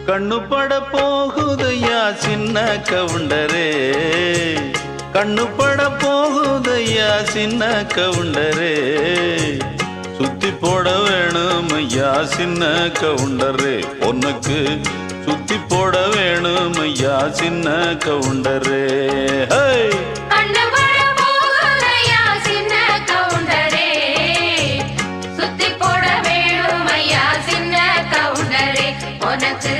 கண்ணு பட போகுதையா சின்ன கவுண்டரே, கண்ணு பட போகுதையா சின்ன கவுண்டரே, சுத்தி போட வேணும் ஐயா சின்ன கவுண்டரே, உனக்கு சுத்தி போட வேணும் ஐயா சின்ன கவுண்டரே. உனக்கு